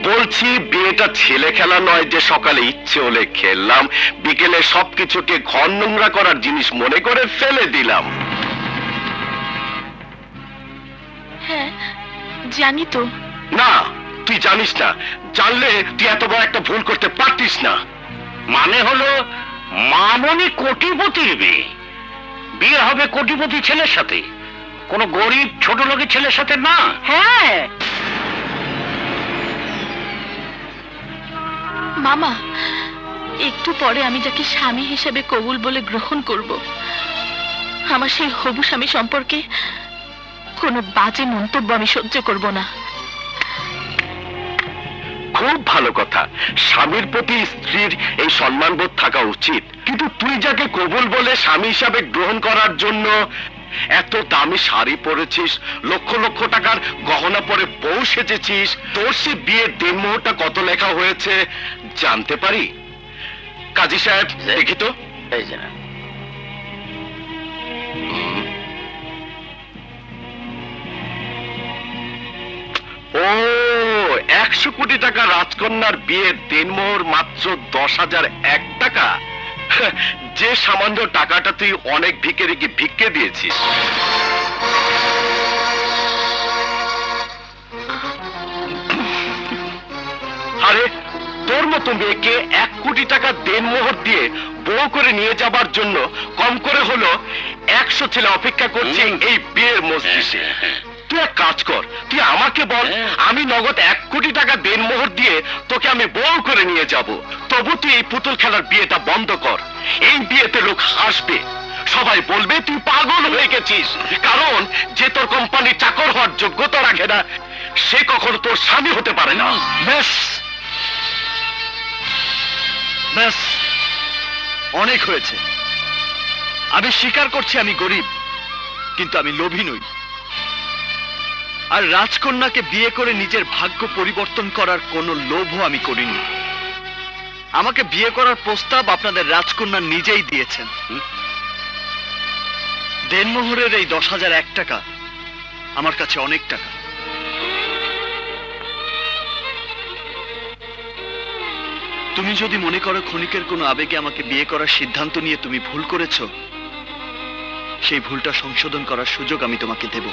বলছি বিয়েটা ছেলে খেলা নয় যে সকালে ইচ্ছে হলে খেললাম, বিকেলে সবকিছুকে ঘর নোংরা করার জিনিস মনে করে ফেলে দিলাম। হ্যাঁ জানি তো। না, তুই জানিস না। জানলে তুই এত বড় একটা ভুল করতে পারতিস না। মানে হলো মামনি কোটিপতির মেয়ে, বিয়ে হবে কোটিপতি ছেলের সাথে, কোন গরিব ছোট লোকের ছেলের সাথে না। হ্যাঁ মামা, একটু পরে আমি যাকে স্বামী হিসেবে কবুল বলে গ্রহণ করব, আমার সেই হবু স্বামী সম্পর্কে কোনো বাজে মন্তব্য আমি সহ্য করব না। খুব ভালো কথা, স্বামীর প্রতি স্ত্রীর এই সম্মানবোধ থাকা উচিত। কিন্তু তুই যাকে কবুল বলে স্বামী হিসাবে গ্রহণ করার জন্য এত দামি শাড়ি পরেছিস, লক্ষ লক্ষ টাকার গহনা পরে বউ সেজেছিস, তোর সে বিয়ের দিনমুহূর্তটা কত লেখা হয়েছে জানতে পারি? কাজী সাহেব দেখি তো। এই যে না, ও 100 কোটি টাকা রাজকন্যার বিয়ের দিনমোহর মাত্র 10,001 টাকা। যে সামান্য টাকাটা তুই অনেক ভিখারিকে ভিক্ষে দিয়েছিস। আরে তোর মতো মেয়েকে 1 কোটি টাকা দেনমোহর দিয়ে বউ করে নিয়ে যাবার জন্য কম করে হলো 100 ছেলে অপেক্ষা করছে এই বিয়ের মজলিসে। তুই এক কাজ কর, তুই আমাকে বল, আমি নগদ 1 কোটি টাকা দেনমোহর দিয়ে তোকে আমি বউ করে নিয়ে যাব। তবু তুই এই পুতুল খেলার বিয়েটা বন্ধ কর। এই বিয়েতে লোক হাসবে, সবাই বলবে তুই পাগল হয়ে গেছিস। কারণ যে তোর কোম্পানির চাকর হওয়ার যোগ্যতা রাখে না, সে কখনো তোর স্বামী হতে পারে না। ব্যাস ব্যাস, অনেক হয়েছে। আমি স্বীকার করছি আমি গরিব, কিন্তু আমি লোভী নই। আর রাজকন্যাকে বিয়ে করে নিজের ভাগ্য পরিবর্তন করার কোনো লোভও আমি করিনি। আমাকে বিয়ে করার প্রস্তাব আপনাদের রাজকন্যা নিজেই দিয়েছেন। দেনমোহরের এই 10,001 টাকা আমার কাছে অনেক টাকা। তুমি যদি মনে করো ক্ষণিকের কোনো আবেগে আমাকে বিয়ে করার সিদ্ধান্ত নিয়ে তুমি ভুল করেছ, সেই ভুলটা সংশোধন করার সুযোগ আমি তোমাকে দেব।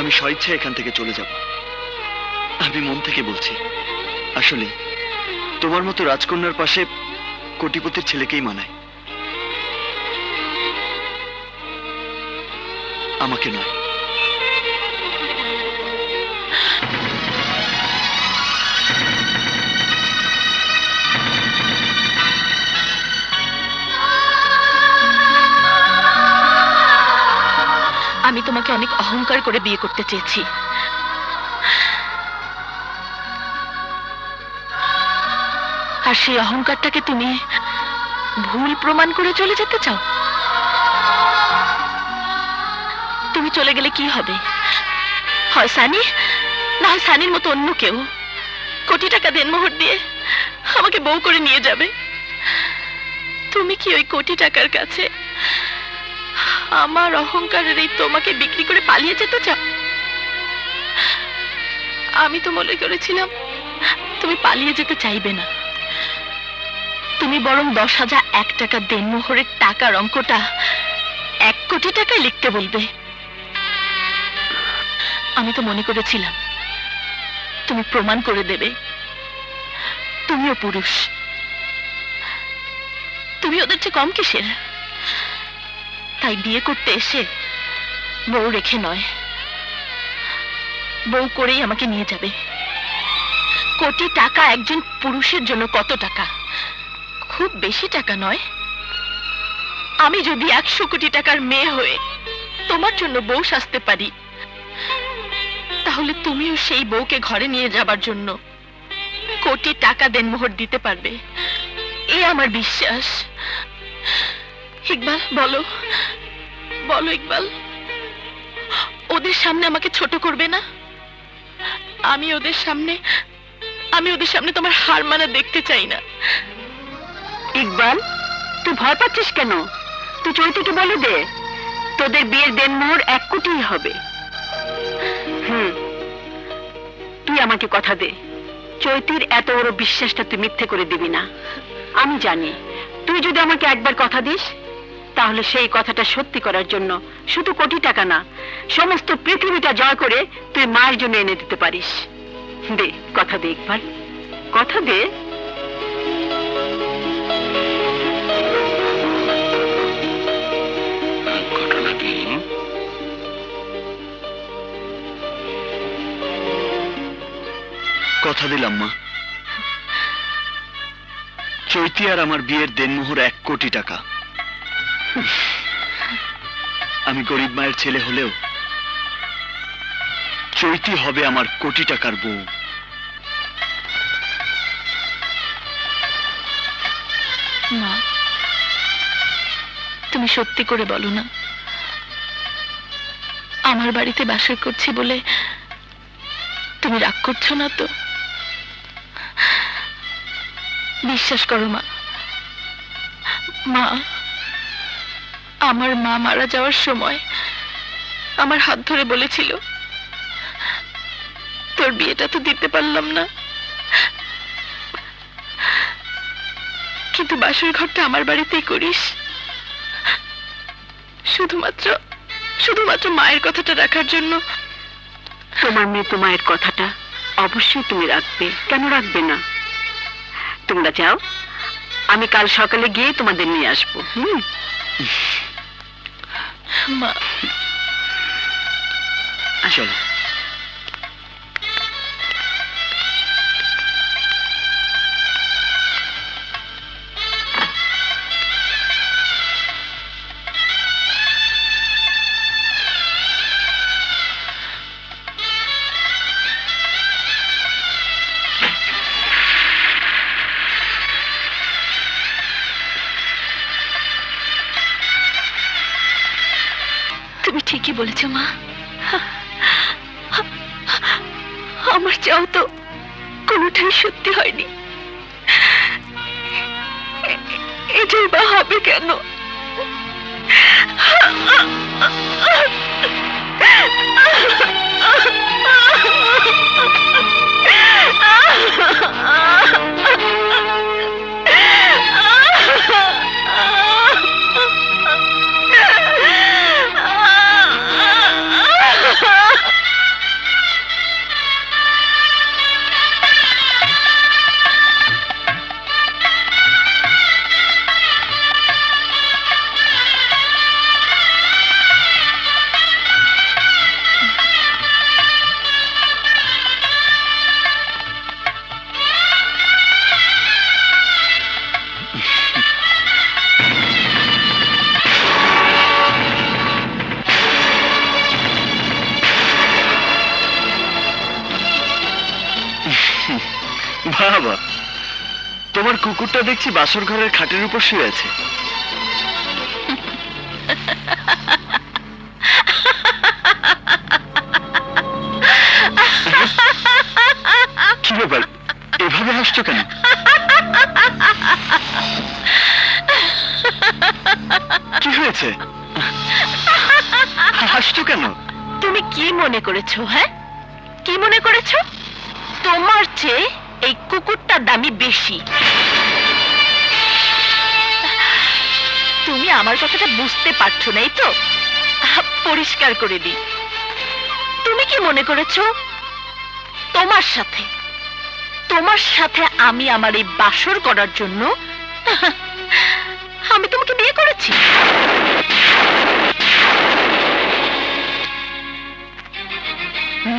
আমি স্বেচ্ছা এখান থেকে চলে যাব। আমি মন থেকে বলছি, আসলে তোমার মতো রাজকন্যার পাশে কোটিপতির ছেলেকেই মানায়, আমাকে নয়। আমি তোমাকে অনেক অহংকার করে বিয়ে করতে চেয়েছি, আর সেই অহংকারটাকে তুমি ভুল প্রমাণ করে চলে যেতে চাও। তুমি চলে গেলে কি হবে? হয় সানি, না হয় সানির মতো অন্য কেউ কোটি টাকা দেনমোহর দিয়ে আমাকে বউ করে নিয়ে যাবে। তুমি কি ওই কোটি টাকার কাছে আমার অহংকারের এই তোমাকে বিক্রি করে পালিয়ে যেতে চাও? আমি তো মনে করেছিলাম তুমি পালিয়ে যেতে চাইবে না, তুমি বরং 10,001 টাকা দেনমোহরের টাকার অঙ্কটা 1 কোটি টাকায় লিখতে বলবে। আমি তো মনে করেছিলাম তুমি প্রমাণ করে দেবে তুমিও পুরুষ। তুমি ওদের চেয়ে কম কিসের? তাই বিয়ে করতে এসে বউ রেখে নয়, বউ করেই আমাকে নিয়ে যাবে। কোটি টাকা একজন পুরুষের জন্য কত টাকা? খুব বেশি টাকা নয়। আমি যদি 100 কোটি টাকার মেয়ে হয়ে তোমার জন্য বউ সাজতে পারি, তাহলে তুমিও সেই বউকে ঘরে নিয়ে যাবার জন্য কোটি টাকা দেনমোহর দিতে পারবে, এ আমার বিশ্বাস। ইকবাল, বলো বলো ইকবাল, ওদের সামনে আমাকে ছোট করবে না? আমি ওদের সামনে তোমার হার মানা দেখতে চাই না। ইকবাল, তুই ভয় পাচ্ছিস কেন? তুই চৈতিকে বলে দে তোদের বিয়ের দেনমোহর 1 কোটি হবে। তুই তুই আমাকে কথা দে, চৈতির এত বড় বিশ্বাসটা তুই মিথ্যে করে দিবি না। আমি জানি তুই যদি আমাকে একবার কথা দিস, তাহলে সেই কথাটা সত্যি করার জন্য শুধু কোটি টাকা না, সমস্ত পৃথিবীটা জয় করে তুই মায়ের জন্য এনে দিতে পারিস। দে, কথা দে ইকবাল, কথা দে। ঘটনা কি? কথা দিলাম মা, চৈতি আর আমার বিয়ের দেনমোহর 1 কোটি টাকা। আমি গরিব মায়ের ছেলে হলেও চৈতি হবে আমার কোটি টাকার বউ। মা, তুমি সত্যি করে বলো না, আমার বাড়িতে বাসর করছি বলে তুমি রাগ করছো না তো? বিশ্বাস করো মা। মা, আমার মা মারা যাওয়ার সময় আমার হাত ধরে বলেছিল, তোর বিয়েটা তো দিতে পারলাম না, কিন্তু বাসর ঘরটা আমার বাড়িতেই করিস। শুধুমাত্র মায়ের কথাটা রাখার জন্য। তোমার মৃত মায়ের কথাটা অবশ্যই তুমি রাখবে, কেন রাখবে না? তোমরা যাও, আমি কাল সকালে গিয়ে তোমাদের নিয়ে আসবো। মা, চলো। তুমি ঠিকই বলেছ মা। আমার চাও তো কোনোটাই সত্যি হয়নি, এটাই বা হবে কেন? বাবা, তোমার কুকুরটা দেখছি বাসর ঘরের খাটের উপর শুয়ে আছে। কি ব্যাপার, এভাবে হাসছো কেন? কি হয়েছে, হাসছো কেন? তুমি কি মনে করেছো? হ্যাঁ, কি মনে করেছো? তোমার চেয়ে এই কুকুরটার দামই বেশি। তুমি আমার কথাটা বুঝতে পারছো না, এই তো? পরিষ্কার করে দিই, তুমি কি মনে করেছো তোমার সাথে আমি আমার এই বাসর করার জন্য আমি তোমাকে বিয়ে করেছি?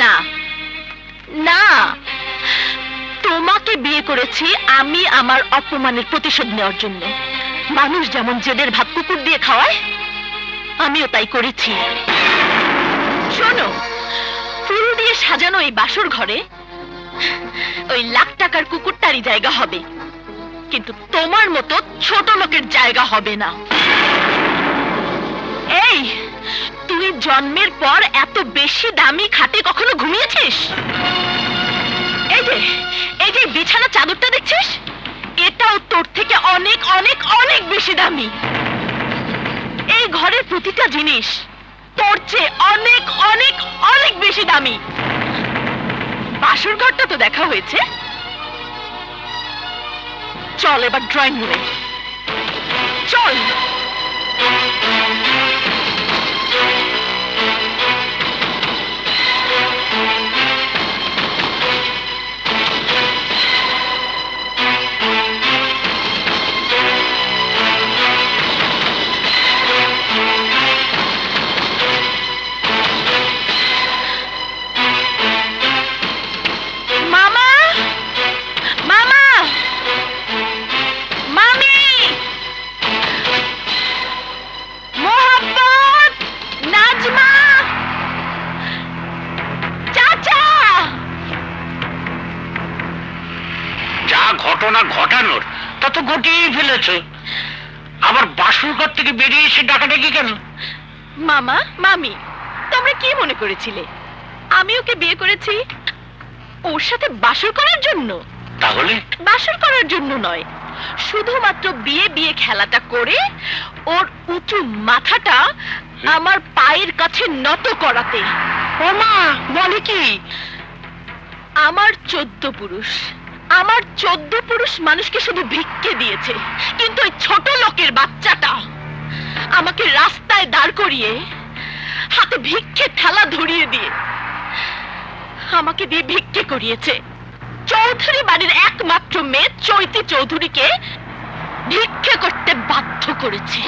না না, তোমাকে বিয়ে করেছি আমি আমার অপমানের প্রতিশোধ নেওয়ার জন্য। মানুষ যেমন জেদের ভাত কুকুর দিয়ে খাওয়ায়, আমিও তাই করেছি। শোনো, ফুল দিয়ে সাজানো এই বাসর ঘরে ওই লাখ টাকার কুকুরটারই জায়গা হবে, কিন্তু তোমার মতো ছোট লোকের জায়গা হবে না। এই, তুই জন্মের পর এত বেশি দামি খাটে কখনো ঘুমিয়েছিস? এই যে বিছানা চাদরটা দেখছিস, এটাও তোর থেকে অনেক অনেক অনেক বেশি দামি। এই ঘরের প্রতিটা জিনিস তোর চেয়ে অনেক অনেক অনেক বেশি দামি। বাসর ঘরটা তো দেখা হয়েছে, চল এবার ড্রয়িং রুমে চল। মামা, মামা, মামি, মোহাম্মদ, নাজমা, চাচা। যা ঘটনা ঘটানোর তা তো ঘটিয়েই ফেলেছে, আবার বাসুর ঘর থেকে বেরিয়ে এসে ডাকাডাকি কেন? মামা, মামি, তোমরা কি মনে করেছিলে আমি ওকে বিয়ে করেছি ওর সাথে বাসর করার জন্য? তাহলে বাসর করার জন্য নয়, শুধুমাত্র বিয়ে বিয়ে খেলাটা করে ওর উঁচু মাথাটা আমার পায়ের কাছে নত করাতে। ও মা, বলে কি? আমার 14 পুরুষ, আমার 14 পুরুষ মানুষকে শুধু ভিক্ষে দিয়েছে, কিন্তু ওই ছোট লোকের বাচ্চাটা আমাকে রাস্তায় দাঁড় করিয়ে হাতে ভিক্ষে থালা ধরিয়ে দিয়ে আমাকে দিয়ে ভিক্ষে করিয়েছে। চৌধুরী বাড়ির একমাত্র মেয়ে চৈতি চৌধুরীকে ভিক্ষে করতে বাধ্য করেছে।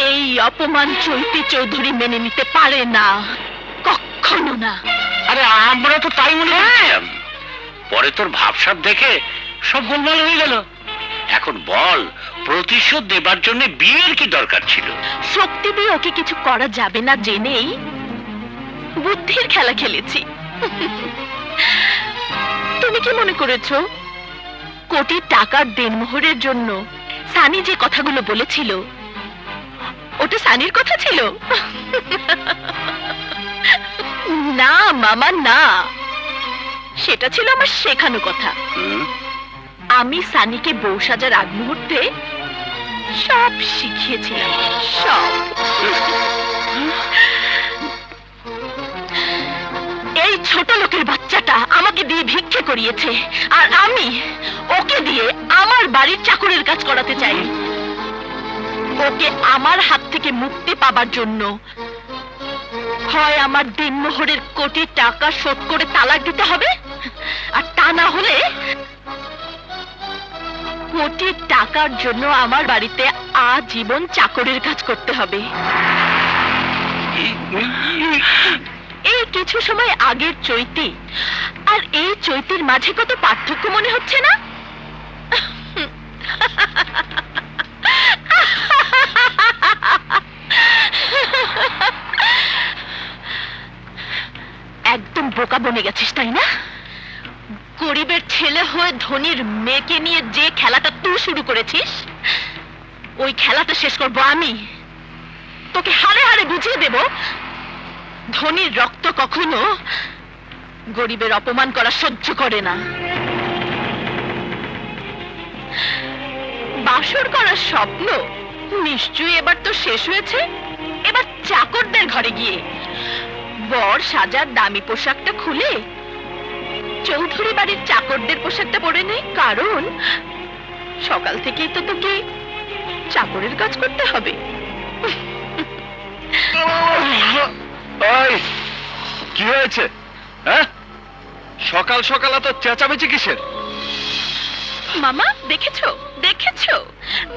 এই অপমান চৈতি চৌধুরী মেনে নিতে পারে না, কখনো না। আরে আমরা তো তাই মনে করছিলাম, পরে তোর ভাবসাব দেখে সব গোলমাল হয়ে গেল। এখন বল, প্রতিশোধ দেবার জন্য বিয়ের কি দরকার ছিল? শক্তি দিয়ে ওকে কিছু করা যাবে না জেনেই বুদ্ধির খেলা খেলেছি। তুমি কি মনে করেছো কোটি টাকার দেনমোহরের জন্য সানি যে কথাগুলো বলেছিল ওটা সানির কথা ছিল? না মামা, না, সেটা ছিল আমার শেখানো কথা। আমি সানিকে বউ সাজার আগ মুহূর্তে সব শিখিয়েছিলাম, সব। এই ছোট লোকের বাচ্চাটা আমাকে দিয়ে ভিক্ষে করিয়েছে, আর আমি ওকে দিয়ে আমার বাড়ির চাকরের কাজ করাতে চাই। ওকে আমার হাত থেকে মুক্তি পাবার জন্য হয় আমার দেনমোহরের কোটি টাকা শোধ করে তালাক দিতে হবে, আর তা না হলে কোটি টাকার জন্য আমার বাড়িতে আজীবন চাকরের কাজ করতে হবে। এই কিছু সময় আগের চৈতি আর এই চৈতির মাঝে কত পার্থক্য মনে হচ্ছে না? একদম বোকা বনে গেছিস তাই না? গরিবের ছেলে হয়ে ধনীর মেয়েকে নিয়ে যে খেলাটা তুই শুরু করেছিস, ওই খেলাটা শেষ করবো আমি। তোকে হারে হারে বুঝিয়ে দেব ধনীর রক্ত কখনো গরিবের অপমান করা সহ্য করে না। বাসর করার স্বপ্ন নিশ্চয়ই এবার তো শেষ হয়েছে। এবার চাকরদের ঘরে গিয়ে বর সাজার দামি পোশাকটা খুলে চৌধুরী বাড়ির চাকরদের পোশাকটা পরে নেই, কারণ সকাল থেকেই তো তোকে চাকরের কাজ করতে হবে। কি হয়েছে? হ্যাঁ, সকাল সকাল এত চেঁচামেচি কিসের? মামা, দেখেছো দেখেছো,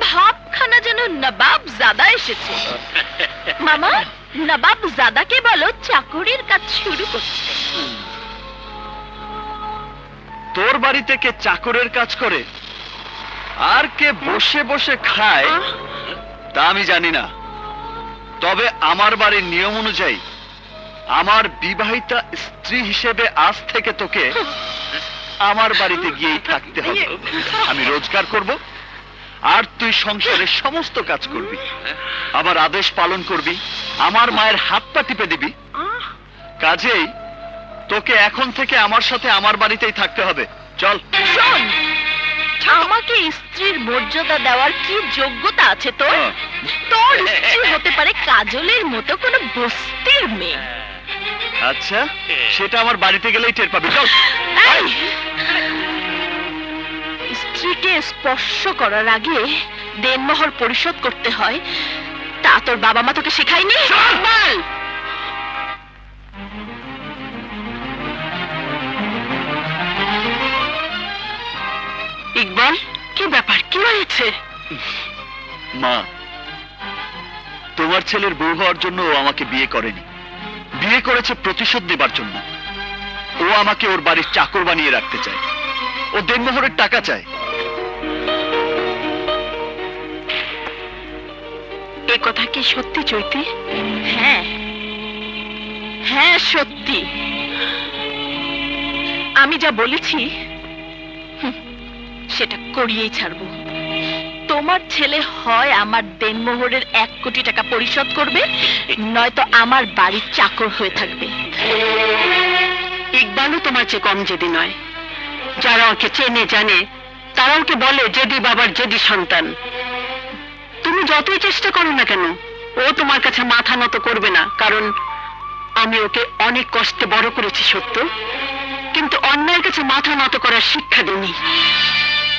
ভাবখানা যেন নবাব জাদা এসেছে। মামা, নবাব জাদাকে বলো চাকরির কাজ শুরু করতে। তোর বাড়িতে কে চাকরের কাজ করে আর কে বসে বসে খায় তা আমি জানি না, তবে আমার বাড়ির নিয়ম অনুযায়ী আমার বিবাহিতা স্ত্রী হিসেবে আজ থেকে তোকে আমার বাড়িতে গিয়েই থাকতে হবে। আমি রোজগার করব আর তুই সংসারের সমস্ত কাজ করবি, আমার আদেশ পালন করবি, আমার মায়ের হাত পা টিপে দিবি। কাজেই তোকে এখন থেকে আমার সাথে আমার বাড়িতেই থাকতে হবে। চল। শোন, আমাকে স্ত্রীর মর্যাদা দেওয়ার কি যোগ্যতা আছে তোর? তোর স্ত্রী হতে পারে কাজলের মতো কোনো বস্তির মেয়ে, আচ্ছা, সেটা আমার বাড়িতে গেলেই টের পাবে। যাও। এই! স্ত্রীকে স্পর্শ করার আগে দেনমোহর পরিশোধ করতে হয়, তা তোর বাবা মা তোকে শেখায়নি? বল! ইকবাল, কি ব্যাপার, কি হয়েছে? মা, তোমার ছেলের বউ হওয়ার জন্য ও আমাকে বিয়ে করেনি, বিয়ে করেছে প্রতিশোধ নেবার জন্য। ও আমাকে ওর বাড়ির চাকর বানিয়ে রাখতে চায়, ও দেনমোহরের টাকা চায়। এ কথা কি সত্যি চৈতি? হ্যাঁ, হ্যাঁ সত্যি। আমি যা বলেছি সেটা করিয়েই ছাড়বো। তোমার ছেলে হয় আমার দেনমোহরের 1 কোটি টাকা পরিশোধ করবে, নয়তো আমার বাড়ির চাকর হয়ে থাকবে। ইকবালও তোমার চেয়ে কম জেদি নয়। যারা ওকে চেনে জানে, তারা ওকে বলে জেদি বাবার জেদি সন্তান। তুমি যতই চেষ্টা করো না কেন, ও তোমার কাছে মাথা নত করবে না। কারণ আমি ওকে অনেক কষ্টে বড় করেছি সত্য, কিন্তু অন্যায়ের কাছে মাথা নত করার শিক্ষা দিইনি।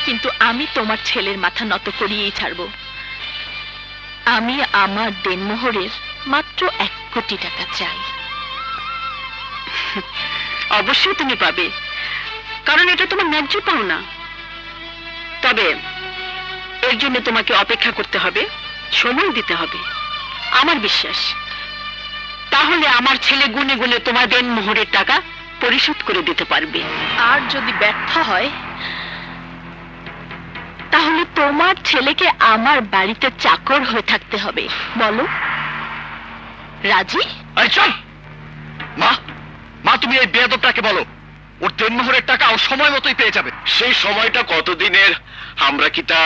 কিন্তু আমি তোমার ছেলের মাথা নত করিয়েই ছাড়বো। আমি আমার দেনমোহরের মাত্র 1 কোটি টাকা চাই। অবশ্যই তুমি পাবে, কারণ এটা তোমার ন্যায্য পাওনা। তবে এর জন্য তোমাকে অপেক্ষা করতে হবে, সময় দিতে হবে। আমার বিশ্বাস, তাহলে আমার ছেলে গুনে গুনে তোমার দেনমোহরের টাকা পরিশোধ করে দিতে পারবে। আর যদি ব্যর্থ হয়, তাহলে তোমার ছেলেকে আমার বাড়িতে চাকর হয়ে থাকতে হবে। বলো, রাজি? এই চল! মা, মা, তুমি এই বেয়াদবটাকে বলো ওর দেনমোহরের টাকা ও সময় মতোই পেয়ে যাবে। সেই সময়টা কতদিনের আমরা কি তা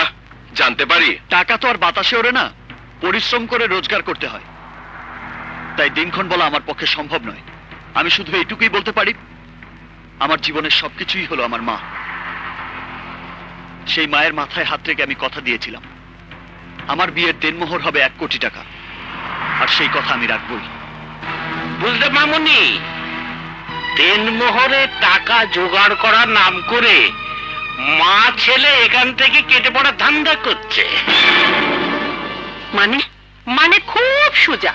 জানতে পারি? টাকা তো আর বাতাসে ওড়ে না, পরিশ্রম করে রোজগার করতে হয়। তাই দিনক্ষণ বলা আমার পক্ষে সম্ভব নয়। আমি শুধু এইটুকুই বলতে পারি, আমার জীবনের সবকিছুই হলো আমার মা। সেই মায়ের মাথায় হাত রেখে আমি কথা দিয়েছিলাম, আমার বিয়ের দেনমোহর হবে 1 কোটি টাকা, আর সেই কথা আমি রাখবই। বুঝলে মামুনি, দেনমোহরে টাকা জোগাড় করার নাম করে মা ছেলে এখান থেকে কেটে পড়ার ধান্দা করছে। মানে মানে খুব সোজা।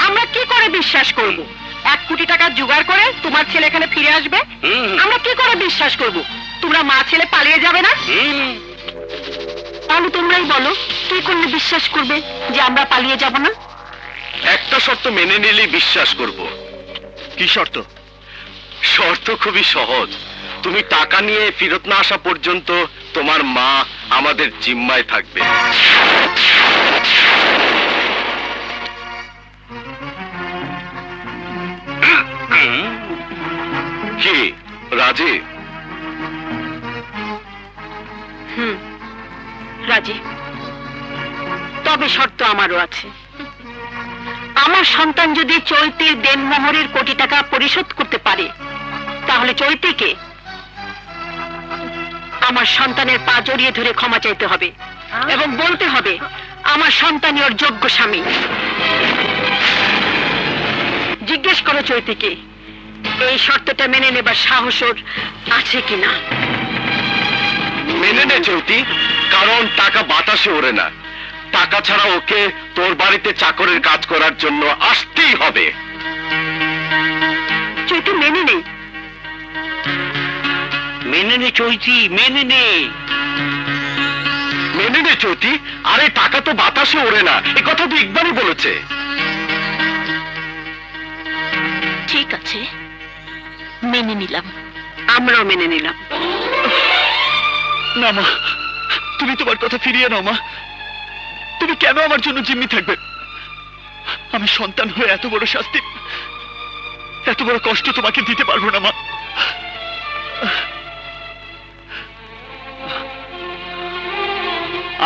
আমরা কি করে বিশ্বাস করব 1 কোটি টাকা জোগাড় করে তোমার ছেলে এখানে ফিরে আসবে? আমরা কি করে বিশ্বাস করব তোমরা মা ছেলে পালিয়ে যাবে না? তাহলে তোমরাই বলো, কি করলে বিশ্বাস করবে যে আমরা পালিয়ে যাব না? একটা শর্ত মেনে নিলেই বিশ্বাস করব। কি শর্ত? শর্ত খুবই সহজ। তুমি টাকা নিয়ে ফেরত না আসা পর্যন্ত তোমার মা আমাদের জিম্মায় থাকবে। কি রাজি? রাজি। তবে শর্ত আমারও আছে। আমার সন্তান যদি চৈতির দেনমোহরের কোটি টাকা পরিশোধ করতে পারে, তাহলে চৈতিকে আমার সন্তানের পা জড়িয়ে ধরে ক্ষমা চাইতে হবে এবং বলতে হবে আমার সন্তানই ওর যোগ্য স্বামী। জিজ্ঞেস করো চৈতিকে এই শর্তটা মেনে নেবার সাহস ওর আছে কিনা। মেনে নে চৌতি, কারণ টাকা বাতাসে ওড়ে না। টাকা ছাড়া ওকে তোর বাড়িতে চাকরের কাজ করার জন্য আসতেই হবে। চৈতি মেনে নেই। মেনে নে চৈতি, মেনে নে। মেনে নে চৌতি, আরে টাকা তো বাতাসে ওড়ে না, এ কথা তো ইকবালই বলেছে। ঠিক আছে, মেনে নিলাম। আমরাও মেনে নিলাম। না মা, তুমি তোমার কথা ফিরিয়ে নাও মা। তুমি কেন আমার জন্য জিম্মি থাকবে? আমি সন্তান হয়ে এত বড় শাস্তি, এত বড় কষ্ট তোমাকে দিতে পারবো না মা।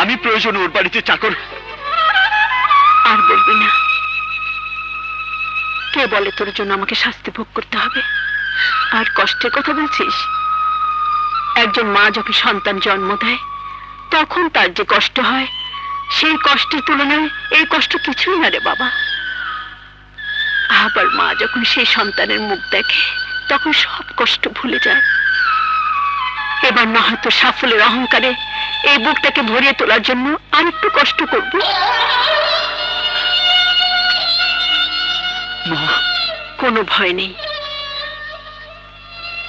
আমি প্রয়োজন ওর বাড়িতে চাকর। আর বলবি না। কে বলে তোর জন্য আমাকে শাস্তি ভোগ করতে হবে? আর কষ্টের কথা বলছিস? একজন মা যখন সন্তান জন্ম দেয়, তখন তার যে কষ্ট হয়, সেই কষ্টের তুলনায় এই কষ্ট কিছুই না রে বাবা। আবার মা যখন সেই সন্তানের মুখ দেখে তখন সব কষ্ট ভুলে যায়। এবার না হয়তো সাফল্যের অহংকারে এই বুকটাকে ভরিয়ে তোলার জন্য আর একটু কষ্ট করব। মা, কোনো ভয় নেই,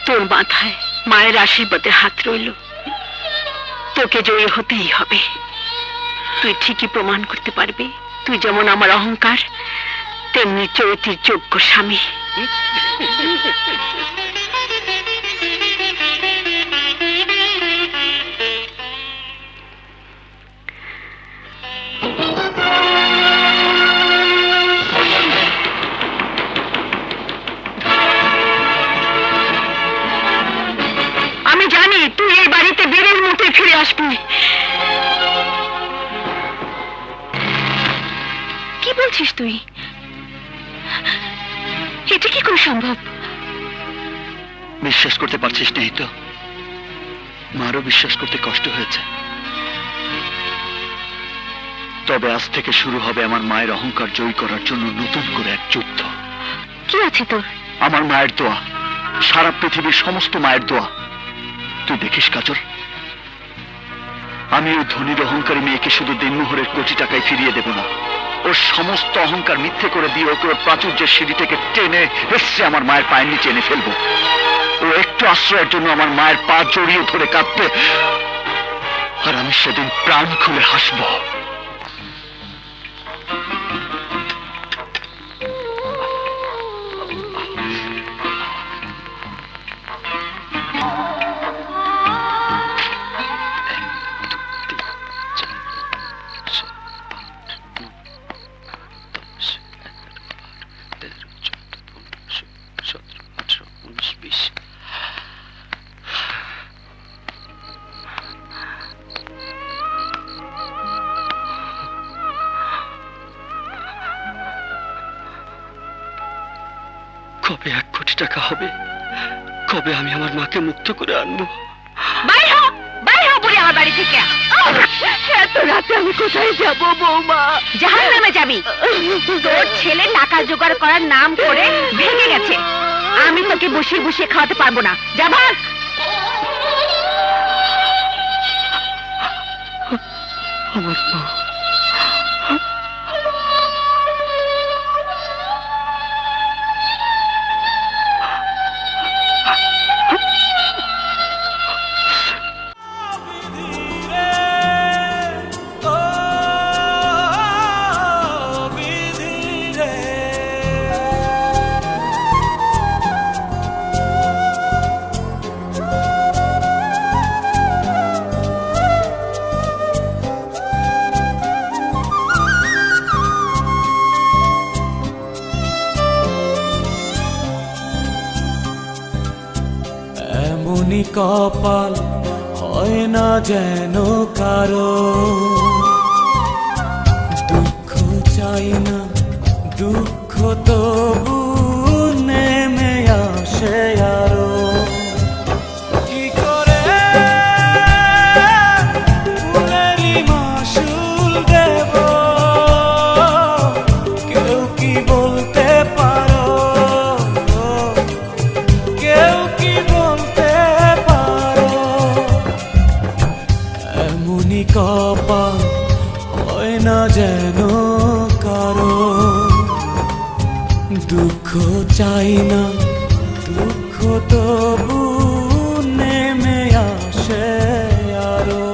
তোর মাথায় মায়ের আশীর্বাদে হাত রইল। তোকে জয়ী হতেই হবে। তুই ঠিকই প্রমাণ করতে পারবি তুই যেমন আমার অহংকার তেমনি চৈতির যোগ্য স্বামী। আমি জানি তুই এই বাড়িতে বীরের মতোই ফিরে আসবি। কি বলছিস তুই? এটা কি করে সম্ভব? বিশ্বাস করতে পারছিস না তো? মারও বিশ্বাস করতে কষ্ট হয়েছে। তবে আজ থেকে শুরু হবে আমার মায়ের অহংকার জয় করার জন্য নতুন করে এক যুদ্ধ। কি আছে তোর? আমার মায়ের দোয়া, সারা পৃথিবীর সমস্ত মায়ের দোয়া। তুই দেখিস কাজল, আমি ওই ধনীর অহংকারী মেয়েকে শুধু দিনমোহরের কোটি টাকায় ফিরিয়ে দেব না, ওর সমস্ত অহংকার মিথ্যে করে দিয়ে ওকে ওর প্রাচুর্যের সিঁড়ি থেকে টেনে এসছে আমার মায়ের পায়ের নিচে এনে ফেলবো। ও একটু আশ্রয়ের জন্য আমার মায়ের পা জড়িয়ে ধরে কাঁদবে, আর আমি সেদিন প্রাণ খুলে হাসবো। কবে 1 কোটি টাকা হবে? কবে আমি আমার মাকে মুক্ত করে আনবো? বাইরে হ, বাইরে হ বলে আমার বাড়ি থেকে। এত রাতে আমি কোথায় যাব বৌমা? জাহান্নামে যাবি। তোর ছেলে টাকা জোগাড় করার নাম করে ভেঙে গেছে। আমি তোকে বসিয়ে বসিয়ে খাওয়াতে পারবো না। যা ভাগ। আমার মা, এমনি কপাল হয় না যেন কারো, দুঃখ চাই না দুঃখ তবু নেমে আসে আরো। কি করে ফুলেরই মাসুল দেব, কেউ কি বলতে পারো? কেউ কি বলতে পারো? এমনি কপাল হয় না যেন কারো, দুঃখ চাই না দুঃখ তবু নেমে আসে আরো।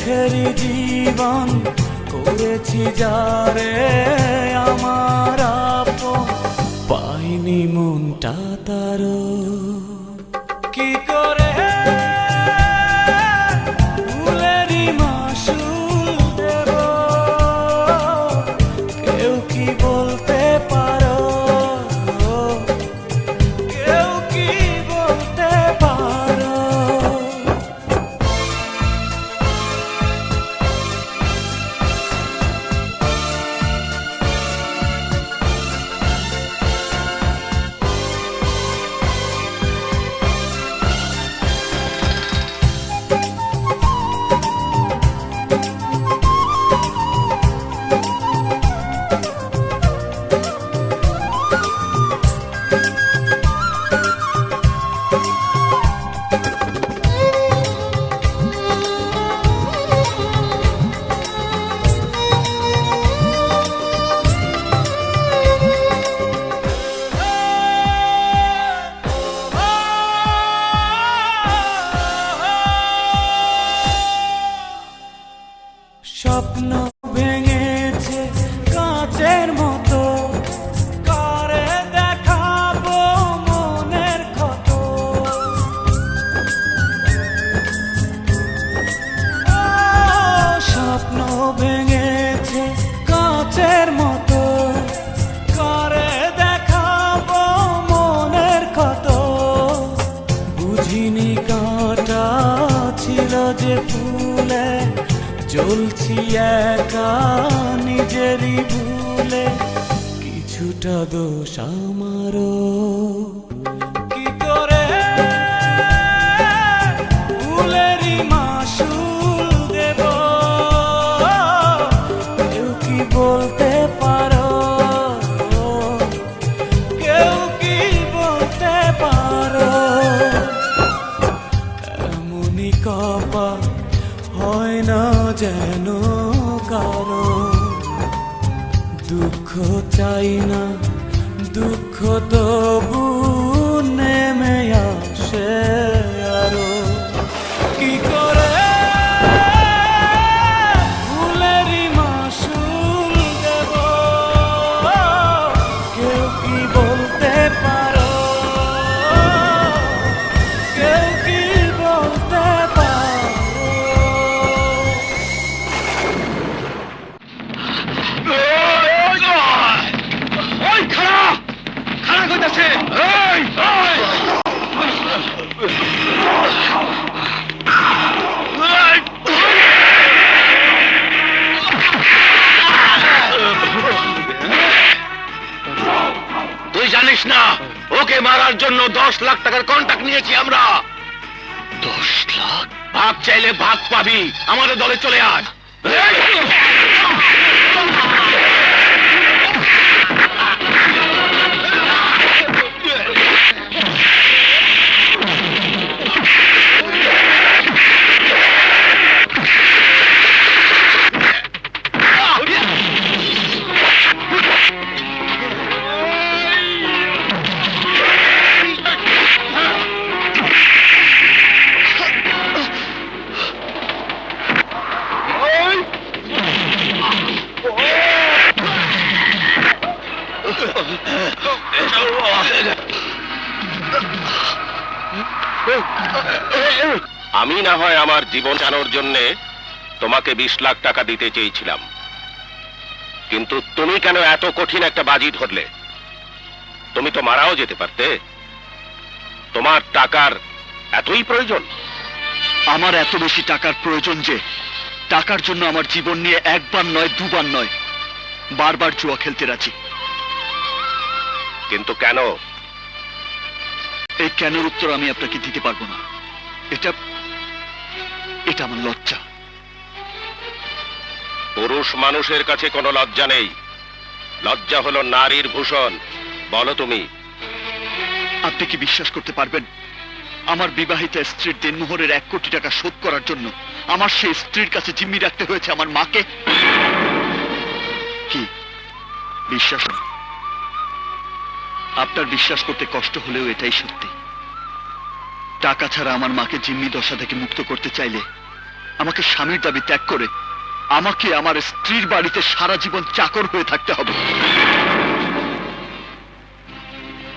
সুখেরই জীবন করেছি যারে আমার আপন, পাইনি মনটা তারও কি করে ফুলেরই মাসুল দেব, কেউ কি বলতে পারো, কেউ কি বলতে পারো। স্বপ্ন ভেঙেছে কাঁচের মতো, করে দেখাবো মনের ক্ষত। স্বপ্ন ভেঙেছে কাঁচের মতো, করে দেখাবো মনের ক্ষত। বুঝিনি কাঁটা ছিল যে ফুলে, চলছি একা নিজেরই ভুলে, কিছুটা দোষ আমারও কি করে ফুলেরই মাসুল দেব, কেউ কি বলতে পারো, কেউ কি বলতে পারো। এমনই কপাল হয় না যেন কারো, দুঃখ চাই না দুঃখ তবু নেমে আসে আরো কি করে ফুলেরই মাসুল দেব, কেউ কি বলতে পারো, কেউ কি বলতে পারো। ওই খাড়া খাড়া করতেছে, এই তুই জানিস না ওকে মারার জন্য 10 লাখ টাকার কন্ট্রাক্ট নিয়েছি আমরা। 10 লাখ? ভাগ চাইলে ভাগ পাবি, আমাদের দলে চলে আয়। আমি না হয় আমার জীবন বাঁচানোর জন্য তোমাকে 20 লাখ টাকা দিতে চেয়েছিলাম, কিন্তু তুমি কেন এত কঠিন একটা বাজি ধরলে? তুমি তো মারাও যেতে পারতে। তোমার টাকার এতই প্রয়োজন? আমার এত বেশি টাকার প্রয়োজন যে টাকার জন্য আমার জীবন নিয়ে একবার নয় দুবার নয় বারবার জুয়া খেলতে রাজি। কিন্তু কেন? এই কেনের উত্তর আমি আপনাকে দিতে পারবো না। এটা এটা আমার লজ্জা। পুরুষ মানুষের কাছে কোনো লজ্জা নেই, লজ্জা হলো নারীর ভূষণ। বলো তুমি। আপনি কি বিশ্বাস করতে পারবেন আমার বিবাহিত স্ত্রীর দেনমোহরের 1 কোটি টাকা শোধ করার জন্য আমার সেই স্ত্রীর কাছে জিম্মি রাখতে হয়েছে আমার মাকে? কি বিশ্বাস? আপনার বিশ্বাস করতে কষ্ট হলেও এটাই সত্যি। টাকা ছাড়া আমার মাকে জিম্মি দশা থেকে মুক্ত করতে চাইলে আমাকে স্বামীর দাবি ত্যাগ করে আমাকে আমার স্ত্রীর বাড়িতে সারা জীবন চাকর হয়ে থাকতে হবে।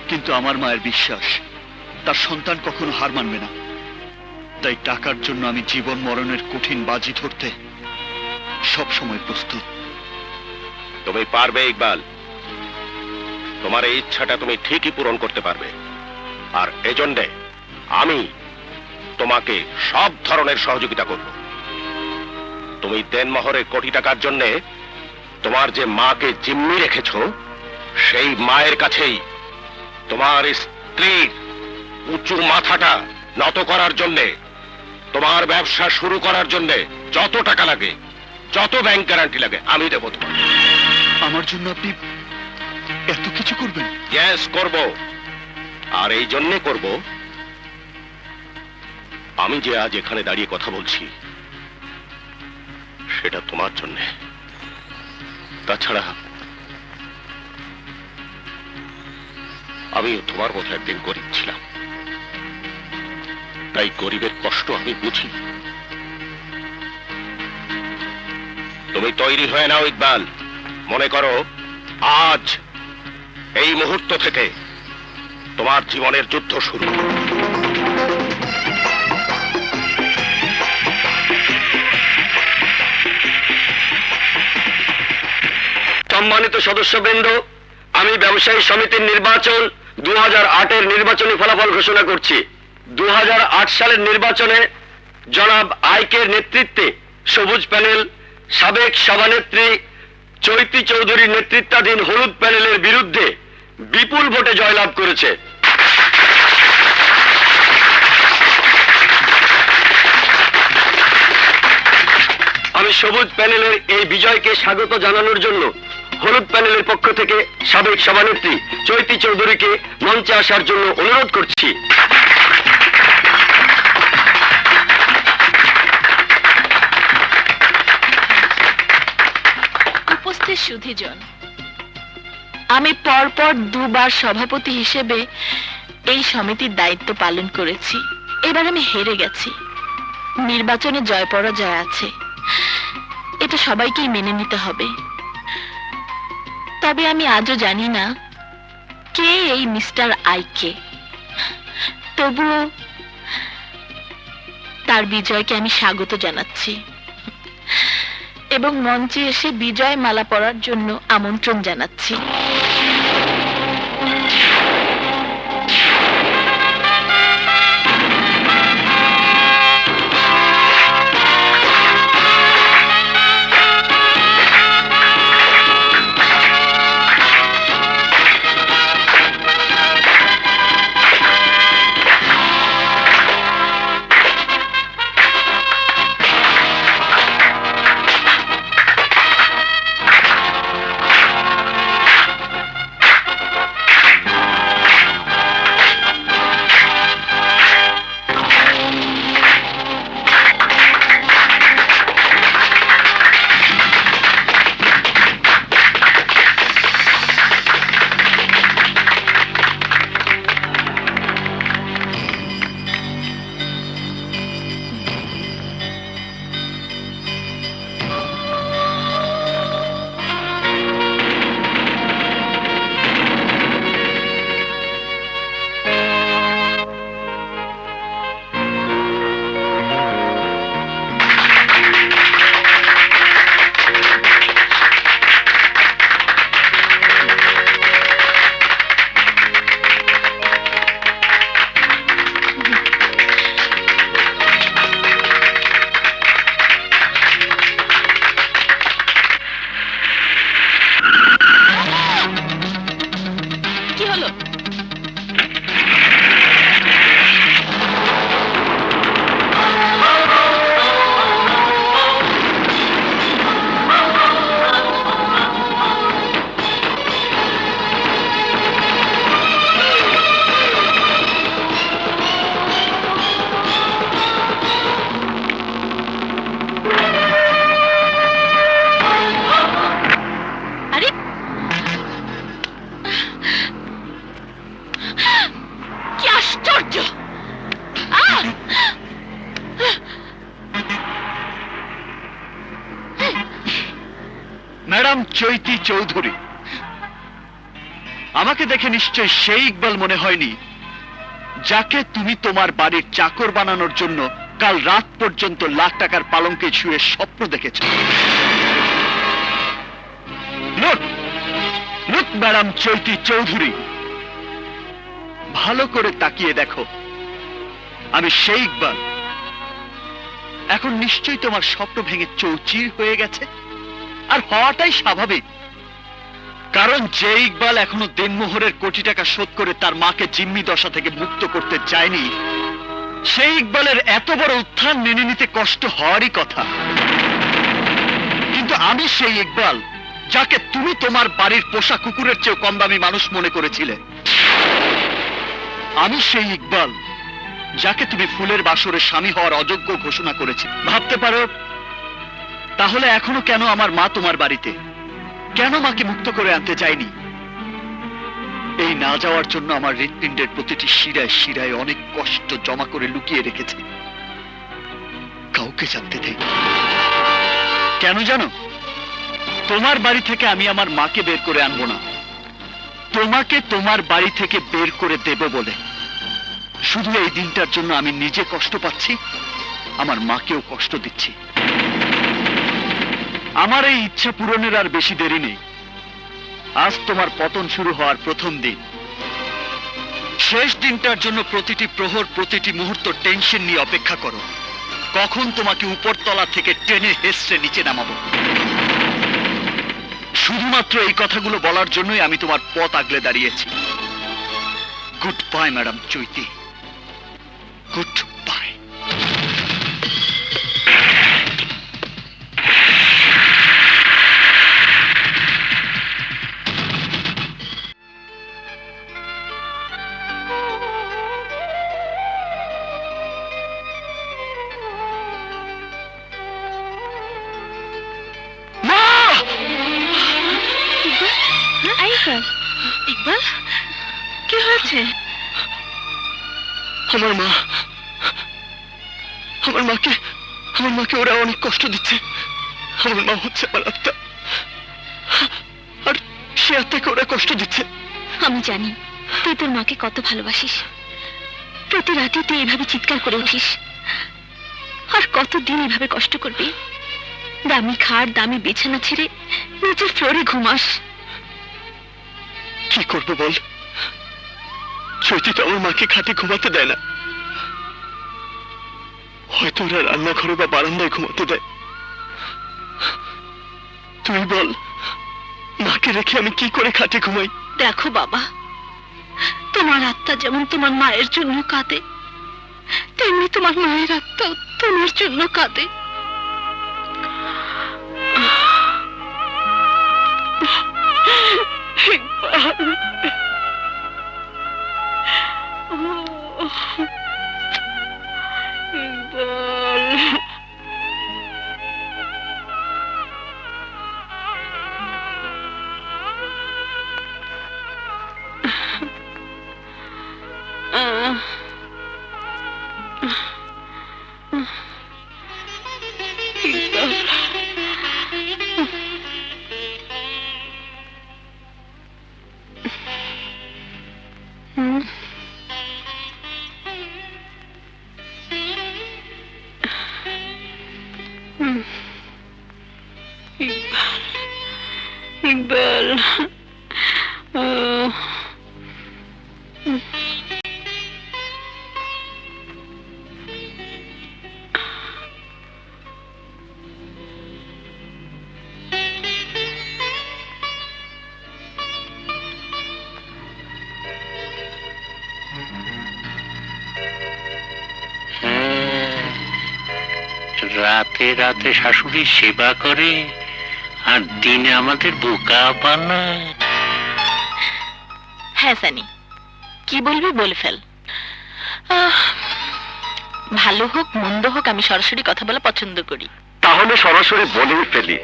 কিন্তু আমার মায়ের বিশ্বাস তার সন্তান কখনো হার মানবে না। তাই টাকার জন্য আমি জীবন মরণের কঠিন বাজি ধরতে সব সময় প্রস্তুত। তুমি পারবে ইকবাল, তোমার এই ইচ্ছাটা তুমি ঠিকই পূরণ করতে পারবে। আর এজন্যে আমি তোমাকে সব ধরনের সহযোগিতা করব। তুমি দেনমোহরে কোটি টাকার জন্য তোমার যে মাকে জিম্মি রেখেছ, সেই মায়ের কাছেই তোমার স্ত্রীর উঁচু মাথাটা নত করার জন্যে, তোমার ব্যবসা শুরু করার জন্যে যত টাকা লাগে, যত ব্যাংক গ্যারান্টি লাগে আমি দেবো তোমার। আমার জন্য আপনি এত কিছু করবেন? ইয়েস, করব। আর এই জন্যে করব, আমি যে আজ এখানে দাঁড়িয়ে কথা বলছি সেটা তোমার জন্যে। তাছাড়া আমিও তোমার মতো একদিন গরিব ছিলাম, তাই গরিবের কষ্ট আমি বুঝি। তুমি তৈরি হয়ে নাও ইকবাল। মনে করো আজ এই মুহূর্ত থেকে তোমার জীবনের যুদ্ধ শুরু। সম্মানিত সদস্যবৃন্দ, আমি ব্যবসায়ী সমিতির নির্বাচন 2008-এর নির্বাচনী ফলাফল ঘোষণা করছি। 2008 সালের নির্বাচনে জনাব আইকের নেতৃত্বে সবুজ প্যানেল সাবেক সভানেত্রী চৈতি চৌধুরীর নেতৃত্বাধীন হলুদ প্যানেলের বিরুদ্ধে বিপুল ভোটে জয়লাভ করেছে। আমি সবুজ প্যানেলের এই বিজয়কে স্বাগত জানানোর জন্য হলুদ প্যানেলের পক্ষ থেকে সাবেক সভানেত্রী চৈতি চৌধুরীকে মঞ্চে আসার জন্য অনুরোধ করছি। উপস্থিত সুধীজন, আমি পরপর দুবার সভাপতি হিসেবে এই সমিতির দায়িত্ব পালন করেছি। এবার আমি হেরে গেছি। নির্বাচনে জয় পরাজয় আছে, এটা সবাইকেই মেনে নিতে হবে। তবে আমি আজও জানি না কে এই মিস্টার আইকে। তবুও তার বিজয়কে আমি স্বাগত জানাচ্ছি এবং মঞ্চে এসে বিজয় মালা পরার জন্য আমন্ত্রণ জানাচ্ছি। চৈতি চৌধুরী। আমাকে দেখে নিশ্চয় সেই ইকবাল মনে হয়নি যাকে তুমি তোমার বাড়ির চাকর বানানোর জন্য কাল রাত পর্যন্ত লাখ টাকার পালঙ্কে শুয়ে স্বপ্ন দেখেছ। লুক লুক ম্যাডাম চৈতি চৌধুরী, ভালো করে তাকিয়ে দেখো, আমি সেই ইকবাল। এখন নিশ্চয়ই তোমার স্বপ্ন ভেঙে চৌচির হয়ে গেছে, আর হওয়াটাই স্বাভাবিক, কারণ যে ইকবাল এখনো দেনমোহরের কোটি টাকা শোধ করে তার মাকে জিম্মি দশা থেকে মুক্ত করতে চায়নি, সেই ইকবালের এত বড় উত্থান মেনে নিতে কষ্ট হওয়ারই কথা। কিন্তু আমি সেই ইকবাল যাকে তুমি তোমার বাড়ির পোষা কুকুরের চেয়েও কম দামি মানুষ মনে করেছিলে। আমি সেই ইকবাল যাকে তুমি ফুলের বাসরে স্বামী হওয়ার অযোগ্য ঘোষণা করেছি। ভাবতে পারো তাহলে এখনো কেন আমার মা তোমার বাড়িতে, কেন মাকে মুক্ত করে আনতে চাইনি? এই না যাওয়ার জন্য আমার হৃৎপিণ্ডের প্রতিটি শিরায় শিরায় অনেক কষ্ট জমা করে লুকিয়ে রেখেছি, কাউকে জানতে দেই। কেন জানো? তোমার বাড়ি থেকে আমি আমার মাকে বের করে আনবো না, তোমাকে তোমার বাড়ি থেকে বের করে দেব বলে। শুধু এই দিনটার জন্য আমি নিজে কষ্ট পাচ্ছি, আমার মাকেও কষ্ট দিচ্ছি। আমার এই ইচ্ছা পূরণের আর বেশি দেরি নেই। আজ তোমার পতন শুরু হওয়ার প্রথম দিন। শেষ দিনটার জন্য প্রতিটি প্রহর প্রতিটি মুহূর্ত টেনশন নিয়ে অপেক্ষা করো, কখন তোমাকে উপরতলা থেকে টেনে হেসড়ে নিচে নামাবো। শুধুমাত্র এই কথাগুলো বলার জন্যই আমি তোমার পথ আগলে দাঁড়িয়েছি। গুড বাই ম্যাডাম চৈতি, গুড বাই। ইকবাল, কি হয়েছে? আমার মাকে ওরা অনেক কষ্ট দিচ্ছে। আমার মা হচ্ছে আমার আত্মা, আর সে আত্মাকে ওরা কষ্ট দিচ্ছে। আমি জানি তুই তোর মাকে কত ভালোবাসিস। প্রতি রাতে তুই এইভাবে চিৎকার করে উঠিস, আর কতদিন এইভাবে কষ্ট করবি? দামি খাট দামি বিছানা ছেড়ে নিচের ফ্লোরে ঘুমাস। কি করবো বল, চৈতি তো আমার মাকে খাটে ঘুমাতে দেয় না। হয়তো ওরা রান্নাঘরে বা বারান্দায় ঘুমাতে দেয়। তুই বল, মাকে রেখে আমি কি করে খাটে ঘুমাই? দেখো বাবা, তোমার আত্মা যেমন তোমার মায়ের জন্য কাঁদে, তেমনি তোমার মায়ের আত্মাও তোমার জন্য কাঁদে। ইকবাল, রাতে রাতে শাশুড়ির সেবা করে আর দিনে আমাদের বোকা বানায়। হ্যাঁ সানি, কি বলবি বলে ফেল। ভালো হোক মন্দ হোক আমি সরাসরি কথা বলা পছন্দ করি। তাহলে সরাসরি বলেই ফেলি,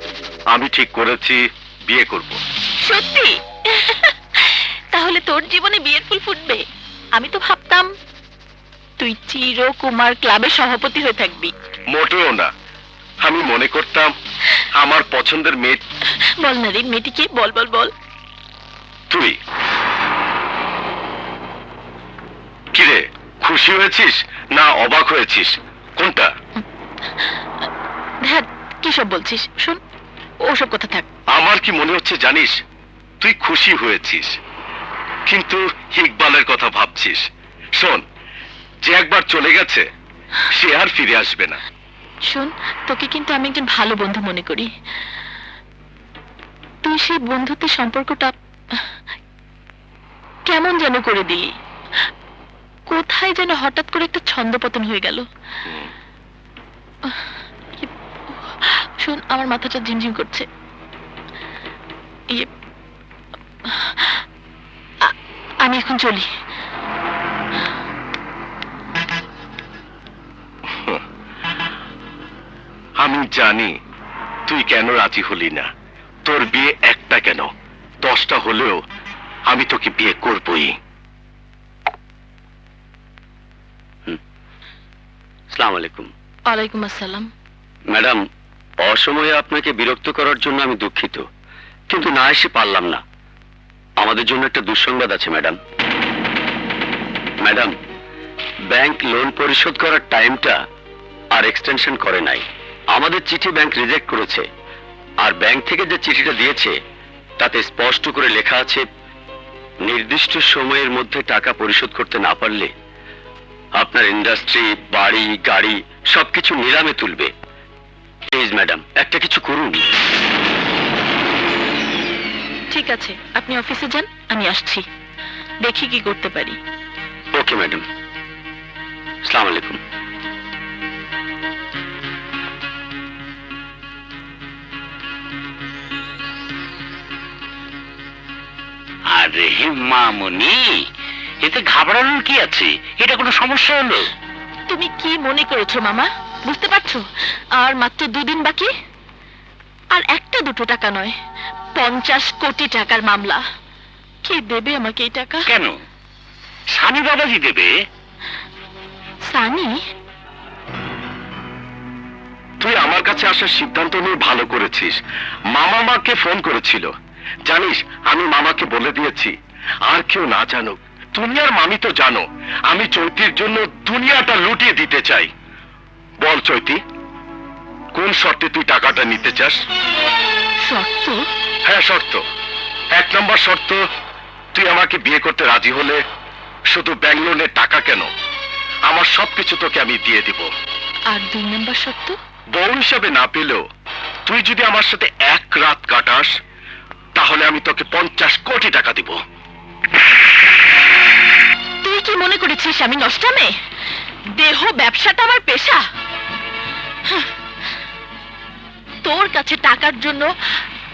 আমি ঠিক করেছি, বিয়ে করব। সত্যি? তাহলে তোর জীবনে বিয়ের ফুল ফুটবে। আমি তো ভাবতাম তুই চিরকুমার ক্লাবের সভাপতি হয়ে থাকবি। মোটেও না, আমি মনে করতাম আমার পছন্দের মেয়ে বল না রে, মেয়েটিকে বল বল বল। তুই কিরে, খুশি হয়েছিস না অবাক হয়েছিস, কোনটা? হ্যাঁ, কি সব বলছিস? শোন, ওসব কথা থাক। আমার কি মনে হচ্ছে জানিস, তুই খুশি হয়েছিস কিন্তু ইকবালের কথা ভাবছিস। শোন, যে একবার চলে গেছে সে আর ফিরে আসবে না। শোন, তোকে কিন্তু আমি একজন ভালো বন্ধু মনে করি। তুই সেই বন্ধুত্বের সম্পর্কটা কেমন যেন করে দিলি, কোথায় যেন হঠাৎ করে একটা ছন্দপতন হয়ে গেল। শোন, আমার মাথাটা ঝিমঝিম করছে। আমি এখন চলি। আমি জানি তুই কেন রাজি হলি না। তোর বিয়ে একটা কেন, 10টা হলেও আমি তোকে বিয়ে করবই। আসসালামু আলাইকুম। ওয়ালাইকুম আসসালাম। ম্যাডাম, অসময়ে আপনাকে বিরক্ত করার জন্য আমি দুঃখিত, কিন্তু না এসে পারলাম না। আমাদের জন্য একটা দুঃসংবাদ আছে ম্যাডাম। ম্যাডাম, ব্যাংক লোন পরিশোধ করার টাইমটা আর এক্সটেনশন করে নাই। আমাদের চিঠি ব্যাংক রিজেক্ট করেছে, আর ব্যাংক থেকে যে চিঠিটা দিয়েছে তাতে স্পষ্ট করে লেখা আছে, নির্দিষ্ট সময়ের মধ্যে টাকা পরিশোধ করতে না পারলে আপনার ইন্ডাস্ট্রি, বাড়ি, গাড়ি সবকিছু নিলামে তুলবে। প্লিজ ম্যাডাম, একটা কিছু করুন। ঠিক আছে, আপনি অফিসে যান, আমি আসছি, দেখি কি করতে পারি। ওকে ম্যাডাম, আসসালামু আলাইকুম। আরে মামুনি, এতে ঘাবড়ানোর কি আছে? এটা কোনো সমস্যা হলো? তুমি কি মনে করেছো মামা, বুঝতে পারছো? আর মাত্র 2 দিন বাকি, আর একটা দুটো টাকা নয়, 50 কোটি টাকার মামলা। কে দেবে আমাকে এই টাকা? কেন, সানি বাবাজি দেবে। সানি? তুই আমার কাছে আসার সিদ্ধান্ত নিয়ে ভালো করেছিস। মামা মাকে ফোন করেছিল, জানিস আমি মামাকে বলে দিয়েছি আর কেউ না জানুক। তুমি আর মামি তো জানো আমি চৈতির জন্য দুনিয়াটা লুটিয়ে দিতে চাই। বল চৈতি, কোন শর্তে তুই টাকাটা নিতে চাস? শর্ত? হ্যাঁ শর্ত। 1 নম্বর শর্ত, তুই আমাকে বিয়ে করতে রাজি হলে শুধু ব্যাংক লোনের টাকা কেন, আমার সবকিছু তোকে আমি দিয়ে দিব। আর 2 নম্বর শর্ত? বউ হিসাবে না পেলেও তুই যদি আমার সাথে 1 রাত কাটাস তাহলে আমি তোকে 50 কোটি টাকা দিব। তুই কি মনে করেছিস আমি নষ্টামে? দেহ ব্যবসাটা আমার পেশা। হাহ। তোর কাছে টাকার জন্য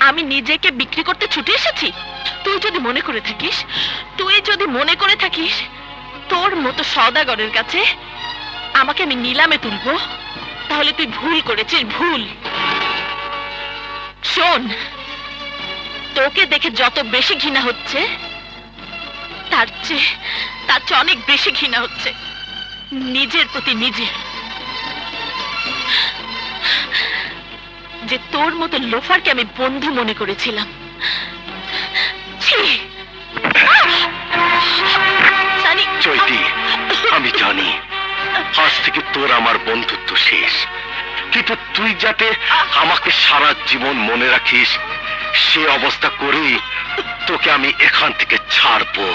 আমি নিজেকে বিক্রি করতে ছুটে এসেছি? তুই যদি মনে করে থাকিস তোর মতো সওদাগরের কাছে আমাকে আমি নিলামে তুলবো, তাহলে তুই ভুল করেছিস, ভুল। শোন, তোকে দেখে যত বেশি ঘৃণা হচ্ছে তার চেয়ে অনেক বেশি ঘৃণা হচ্ছে নিজের প্রতি নিজে। যে তোর মতো লোফারকে আমি বন্ধু মনে করেছিলাম। ছি! সানি! চৈতি, আমি জানি আজ থেকে তোর আমার বন্ধুত্ব শেষ, কিন্তু তুই যাতে আমাকে সারা জীবন মনে রাখিস সে অবস্থা করেই তোকে আমি এখান থেকে ছাড়বো।